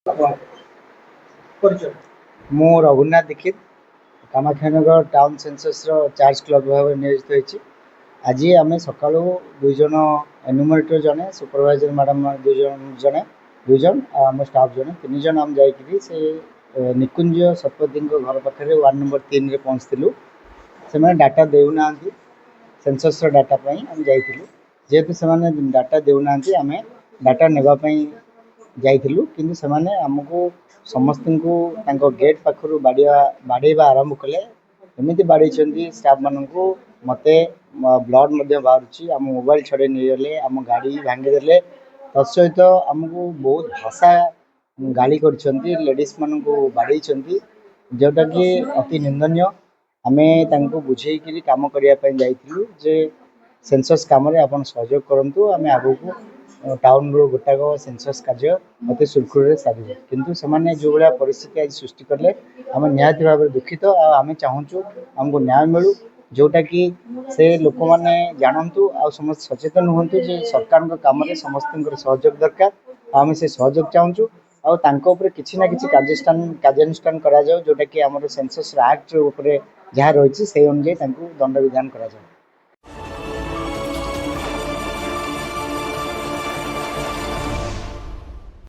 ମୁଁ ରଘୁନାଥ ଦୀକ୍ଷିତ Kamakhyanagar town ସେନ୍ସସ୍ର charge clerk ଭାବରେ ନିୟୋଜିତ ହୋଇଛି। ଆଜି ଆମେ ସକାଳୁ ଦୁଇ ଜଣ ଏନୁମରେଟର ଜଣେ ସୁପରଭାଇଜର ମ୍ୟାଡ଼ାମ୍ ଦୁଇ ଜଣ ଆଉ ଆମ ଷ୍ଟାଫ୍ ଜଣେ 3 ଜଣ ଆମେ ଯାଇକରି ସେ ନିକୁଞ୍ଜ ଶତପଥୀଙ୍କ ଘର ପାଖରେ ୱାର୍ଡ଼ ନମ୍ବର 3ରେ ପହଞ୍ଚିଥିଲୁ। ସେମାନେ ଡାଟା ଦେଉନାହାନ୍ତି, ସେନ୍ସସ୍ର ଡାଟା ପାଇଁ ଆମେ ଯାଇଥିଲୁ। ଯେହେତୁ ସେମାନେ ଡାଟା ଦେଉନାହାନ୍ତି ଆମେ ଡାଟା ନେବା ପାଇଁ ଯାଇଥିଲୁ, କିନ୍ତୁ ସେମାନେ ଆମକୁ ସମସ୍ତଙ୍କୁ ତାଙ୍କ ଗେଟ୍ ପାଖରୁ ବାଡ଼େଇବା ଆରମ୍ଭ କଲେ। ଏମିତି ବାଡ଼େଇଛନ୍ତି ଷ୍ଟାଫ୍ମାନଙ୍କୁ, ମୋତେ ବ୍ଲଡ଼ ମଧ୍ୟ ବାହାରୁଛି, ଆମ ମୋବାଇଲ ଛଡ଼େଇ ନେଇଗଲେ, ଆମ ଗାଡ଼ି ଭାଙ୍ଗିଦେଲେ। ତତ୍ସହିତ ଆମକୁ ବହୁତ ଭାଷା ଗାଳି କରିଛନ୍ତି, ଲେଡ଼ିଜ୍ମାନଙ୍କୁ ବାଡ଼େଇଛନ୍ତି, ଯେଉଁଟାକି ଅତି ନିନ୍ଦନୀୟ। ଆମେ ତାଙ୍କୁ ବୁଝେଇକିରି କାମ କରିବା ପାଇଁ ଯାଇଥିଲୁ ଯେ ସେନ୍ସସ୍ କାମରେ ଆପଣ ସହଯୋଗ କରନ୍ତୁ, ଆମେ ଆଗକୁ ଟାଉନ୍ର ଗୋଟାକ ସେନ୍ସସ୍ କାର୍ଯ୍ୟ ଅତି ସୁରୁଖୁରୁରେ ସାରିବୁ। କିନ୍ତୁ ସେମାନେ ଯେଉଁଭଳିଆ ପରିସ୍ଥିତି ଆଜି ସୃଷ୍ଟି କଲେ, ଆମେ ନିହାତି ଭାବରେ ଦୁଃଖିତ। ଆଉ ଆମେ ଚାହୁଁଛୁ ଆମକୁ ନ୍ୟାୟ ମିଳୁ, ଯେଉଁଟାକି ସେ ଲୋକମାନେ ଜାଣନ୍ତୁ ଆଉ ସମସ୍ତେ ସଚେତନ ହୁଅନ୍ତୁ ଯେ ସରକାରଙ୍କ କାମରେ ସମସ୍ତଙ୍କର ସହଯୋଗ ଦରକାର। ଆଉ ଆମେ ସେ ସହଯୋଗ ଚାହୁଁଛୁ ଆଉ ତାଙ୍କ ଉପରେ କିଛି ନା କିଛି କାର୍ଯ୍ୟାନୁଷ୍ଠାନ କରାଯାଉ, ଯେଉଁଟାକି ଆମର ସେନ୍ସସ୍ର ଆକ୍ଟ ଉପରେ ଯାହା ରହିଛି ସେହି ଅନୁଯାୟୀ ତାଙ୍କୁ ଦଣ୍ଡ ବିଧାନ କରାଯାଉ।